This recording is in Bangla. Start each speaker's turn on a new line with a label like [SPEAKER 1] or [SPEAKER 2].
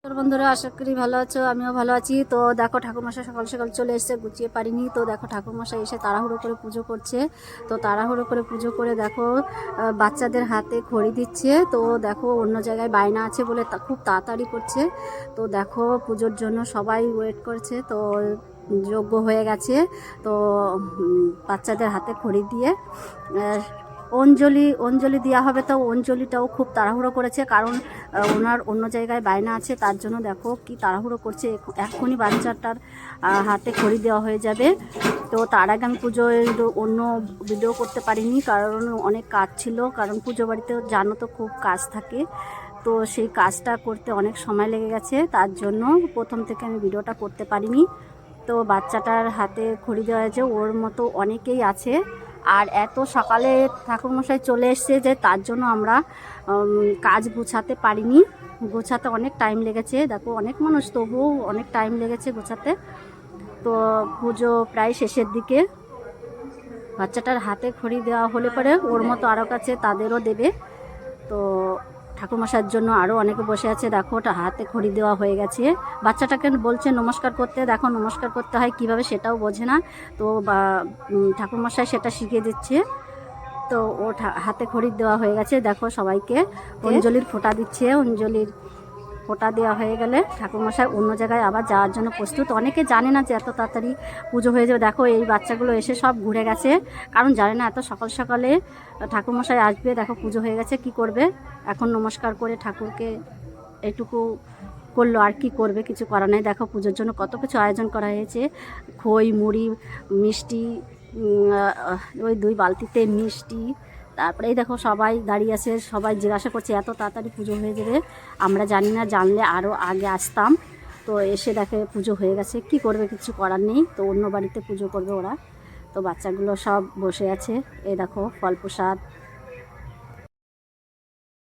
[SPEAKER 1] তোর বন্ধুরা আশা করি ভালো আছো, আমিও ভালো আছি। তো দেখো ঠাকুরমশাই সকাল সকাল চলে এসেছে, গুছিয়ে পারিনি। তো দেখো ঠাকুরমশাই এসে তাড়াহুড়ো করে পুজো করছে। তো তাড়াহুড়ো করে পুজো করে দেখো বাচ্চাদের হাতে খড়ি দিচ্ছে। তো দেখো অন্য জায়গায় বায়না আছে বলে খুব তাড়াতাড়ি করছে। তো দেখো পুজোর জন্য সবাই ওয়েট করছে। তো যোগ্য হয়ে গেছে। তো বাচ্চাদের হাতে খড়ি দিয়ে অঞ্জলি দেওয়া হবে। তো অঞ্জলিটাও খুব তাড়াহুড়ো করেছে, কারণ ওনার অন্য জায়গায় বায়না আছে, তার জন্য দেখো কি তাড়াহুড়ো করছে। এক্ষুনি বাচ্চাটার হাতে খড়ি দেওয়া হয়ে যাবে। তো তার আগে আমি পুজোয় অন্য ভিডিও করতে পারিনি, কারণ অনেক কাজ ছিল। কারণ পুজো বাড়িতে জানো তো খুব কাজ থাকে। তো সেই কাজটা করতে অনেক সময় লেগে গেছে, তার জন্য প্রথম থেকে আমি ভিডিওটা করতে পারিনি। তো বাচ্চাটার হাতে খড়ি দেওয়া হয়েছে, ওর মতো অনেকেই আছে। আর এত সকালে ঠাকুরমশাই চলে এসছে যে তার জন্য আমরা কাজ গোছাতে পারিনি। গোছাতে অনেক টাইম লেগেছে, দেখো অনেক মানুষ, তবুও অনেক টাইম লেগেছে গোছাতে। তো পুজো প্রায় শেষের দিকে। বাচ্চাটার হাতে খড়ি দেওয়া হলে পরে ওর মতো আরও কাছে তাদেরও দেবে। তো ঠাকুরমশাইয়ের জন্য আরও অনেকে বসে আছে। দেখো ওটা হাতে খড়ি দেওয়া হয়ে গেছে। বাচ্চাটাকে বলছে নমস্কার করতে, দেখো নমস্কার করতে হয় কিভাবে সেটাও বোঝে না। তো ঠাকুরমশাই সেটা শিখিয়ে দিচ্ছে। তো ও হাতে খড়ি দেওয়া হয়ে গেছে। দেখো সবাইকে অঞ্জলির ফোঁটা দিচ্ছে। অঞ্জলির ফোঁটা দেওয়া হয়ে গেলে ঠাকুরমশাই অন্য জায়গায় আবার যাওয়ার জন্য প্রস্তুত। অনেকে জানে না যে এত তাড়াতাড়ি পুজো হয়ে যাবে। দেখো এই বাচ্চাগুলো এসে সব ঘুরে গেছে, কারণ জানে না এত সকাল সকালে ঠাকুরমশাই আসবে। দেখো পুজো হয়ে গেছে, কি করবে এখন? নমস্কার করে ঠাকুরকে এটুকু করলো, আর কি করবে, কিছু করার নেই। দেখো পুজোর জন্য কত কিছু আয়োজন করা হয়েছে, খই, মুড়ি, মিষ্টি, ওই 2 বালতিতে মিষ্টি। তারপরে এই দেখো সবাই দাঁড়িয়ে আছে, সবাই জিজ্ঞাসা করছে এত তাড়াতাড়ি পুজো হয়ে যাবে। আমরা জানি না, জানলে আরও আগে আসতাম। তো এসে দেখে পুজো হয়ে গেছে, কি করবে, কিছু করার নেই। তো অন্য বাড়িতে পুজো করবে ওরা। তো বাচ্চাগুলো সব বসে আছে। এই দেখো ফল প্রসাদ